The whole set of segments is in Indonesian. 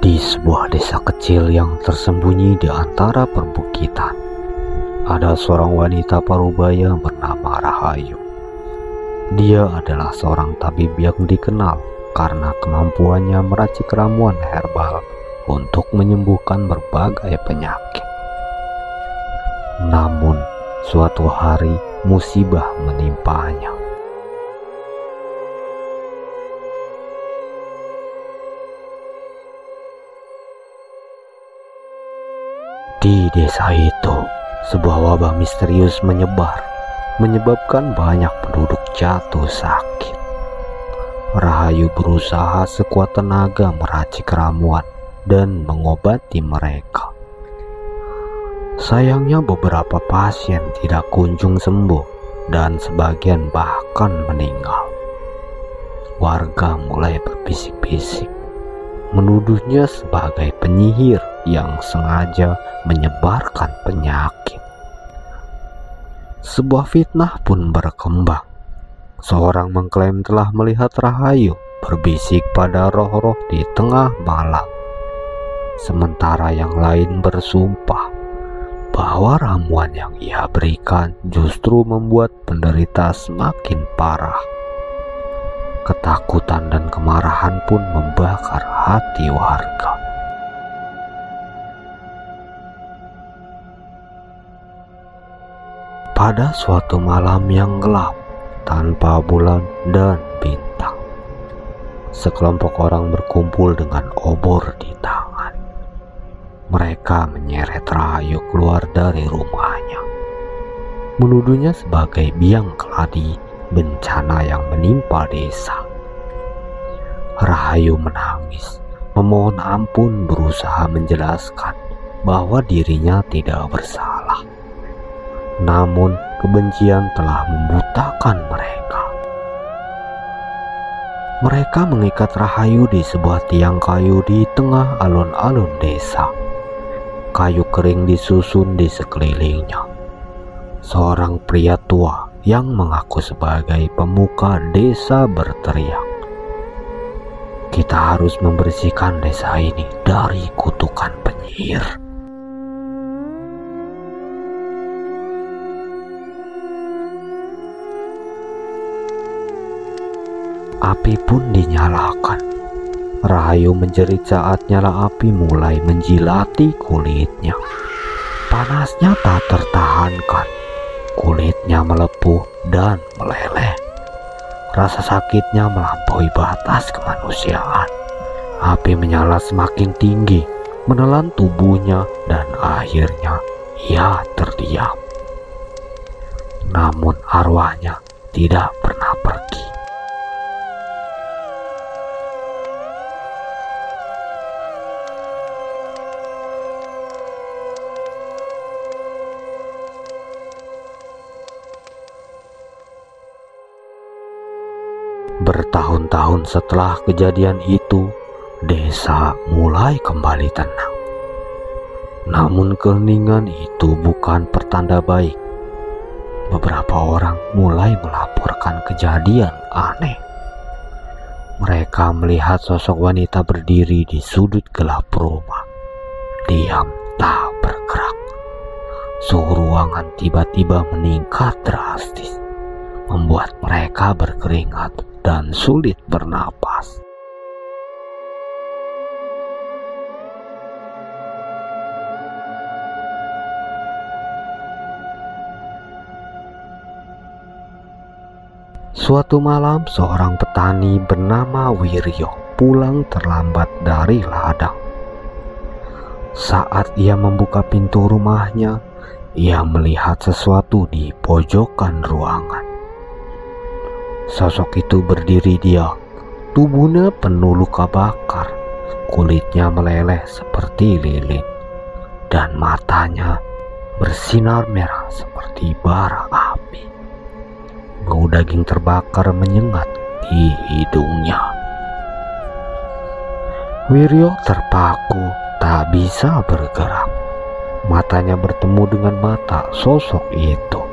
Di sebuah desa kecil yang tersembunyi di antara perbukitan, ada seorang wanita parubaya bernama Rahayu. Dia adalah seorang tabib yang dikenal karena kemampuannya meracik ramuan herbal untuk menyembuhkan berbagai penyakit. Namun, suatu hari musibah menimpanya. Di desa itu, sebuah wabah misterius menyebar, menyebabkan banyak penduduk jatuh sakit. Rahayu berusaha sekuat tenaga meracik ramuan dan mengobati mereka. Sayangnya beberapa pasien tidak kunjung sembuh dan sebagian bahkan meninggal. Warga mulai berbisik-bisik, menuduhnya sebagai penyihir yang sengaja menyebarkan penyakit. Sebuah fitnah pun berkembang. Seorang mengklaim telah melihat Rahayu berbisik pada roh-roh di tengah malam. Sementara yang lain bersumpah bahwa ramuan yang ia berikan justru membuat penderita semakin parah. Ketakutan dan kemarahan pun membakar hati warga. Pada suatu malam yang gelap, tanpa bulan dan bintang, sekelompok orang berkumpul dengan obor di tangan. Mereka menyeret Rahayu keluar dari rumahnya, menuduhnya sebagai biang keladi bencana yang menimpa desa. Rahayu menangis, memohon ampun, berusaha menjelaskan bahwa dirinya tidak bersalah. Namun kebencian telah membutakan mereka. Mereka mengikat Rahayu di sebuah tiang kayu di tengah alun-alun desa. Kayu kering disusun di sekelilingnya. Seorang pria tua yang mengaku sebagai pemuka desa berteriak, "Kita harus membersihkan desa ini dari kutukan penyihir." Api pun dinyalakan. Rahayu menjerit saat nyala api mulai menjilati kulitnya. Panasnya tak tertahankan. Kulitnya melepuh dan meleleh. Rasa sakitnya melampaui batas kemanusiaan. Api menyala semakin tinggi, menelan tubuhnya, dan akhirnya ia terdiam. Namun arwahnya tidak pernah pergi. Bertahun-tahun setelah kejadian itu, desa mulai kembali tenang. Namun keheningan itu bukan pertanda baik. Beberapa orang mulai melaporkan kejadian aneh. Mereka melihat sosok wanita berdiri di sudut gelap rumah, diam tak bergerak. Suhu ruangan tiba-tiba meningkat drastis, membuat mereka berkeringat dan sulit bernapas. Suatu malam, seorang petani bernama Wiryo pulang terlambat dari ladang. Saat ia membuka pintu rumahnya, ia melihat sesuatu di pojokan ruangan. Sosok itu berdiri diam, tubuhnya penuh luka bakar, kulitnya meleleh seperti lilin, dan matanya bersinar merah seperti bara api. Bau daging terbakar menyengat di hidungnya. Wiryo terpaku, tak bisa bergerak. Matanya bertemu dengan mata sosok itu.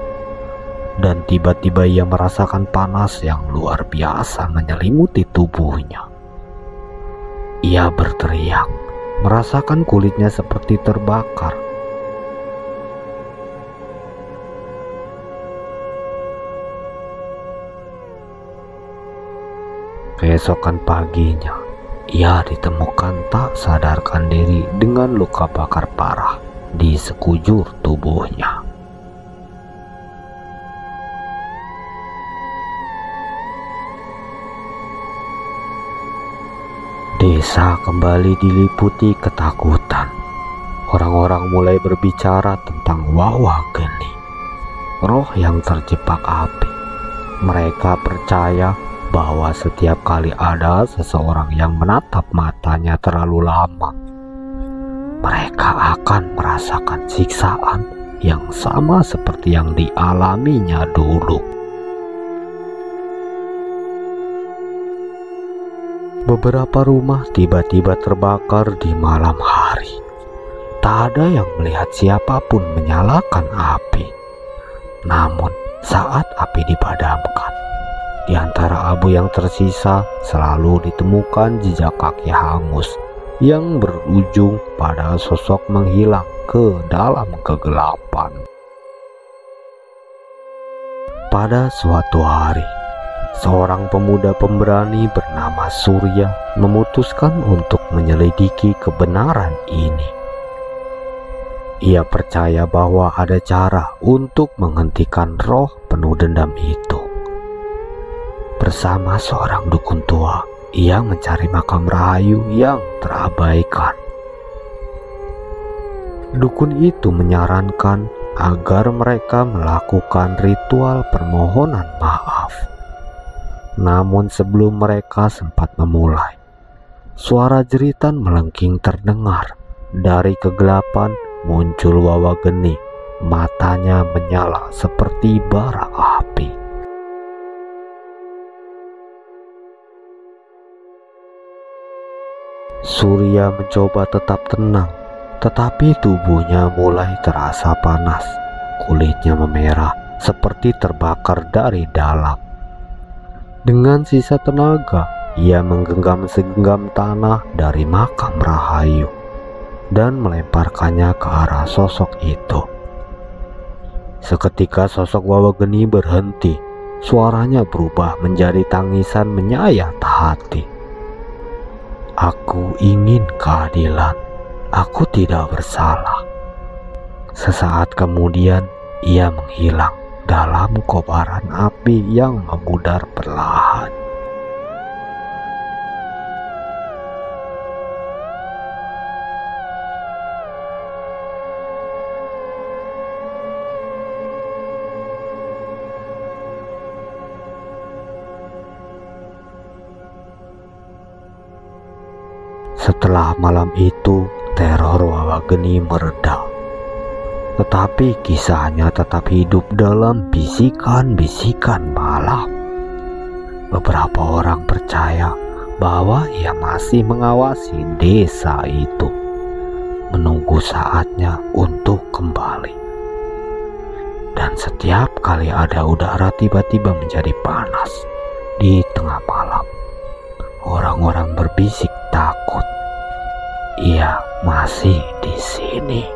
Dan tiba-tiba ia merasakan panas yang luar biasa menyelimuti tubuhnya. Ia berteriak, merasakan kulitnya seperti terbakar. Keesokan paginya, ia ditemukan tak sadarkan diri dengan luka bakar parah di sekujur tubuhnya. Desa kembali diliputi ketakutan. Orang-orang mulai berbicara tentang Wawa Geni, roh yang terjebak api. Mereka percaya bahwa setiap kali ada seseorang yang menatap matanya terlalu lama, mereka akan merasakan siksaan yang sama seperti yang dialaminya dulu. Beberapa rumah tiba-tiba terbakar di malam hari. Tak ada yang melihat siapapun menyalakan api. Namun saat api dipadamkan, di antara abu yang tersisa selalu ditemukan jejak kaki hangus yang berujung pada sosok menghilang ke dalam kegelapan. Pada suatu hari, seorang pemuda pemberani bernama Surya memutuskan untuk menyelidiki kebenaran ini. Ia percaya bahwa ada cara untuk menghentikan roh penuh dendam itu. Bersama seorang dukun tua, ia mencari makam rahayu yang terabaikan. Dukun itu menyarankan agar mereka melakukan ritual permohonan maaf. Namun sebelum mereka sempat memulai, suara jeritan melengking terdengar. Dari kegelapan muncul Wawa Geni, matanya menyala seperti bara api. Surya mencoba tetap tenang, tetapi tubuhnya mulai terasa panas. Kulitnya memerah seperti terbakar dari dalam. Dengan sisa tenaga, ia menggenggam segenggam tanah dari makam rahayu dan melemparkannya ke arah sosok itu. Seketika sosok Wawa Geni berhenti. Suaranya berubah menjadi tangisan menyayat hati. Aku ingin keadilan. Aku tidak bersalah. Sesaat kemudian ia menghilang dalam kobaran api yang memudar perlahan. Setelah malam itu, teror Wawa Geni mereda. Tetapi kisahnya tetap hidup dalam bisikan-bisikan malam. Beberapa orang percaya bahwa ia masih mengawasi desa itu, menunggu saatnya untuk kembali. Dan setiap kali ada udara tiba-tiba menjadi panas di tengah malam, orang-orang berbisik takut. Ia masih di sini.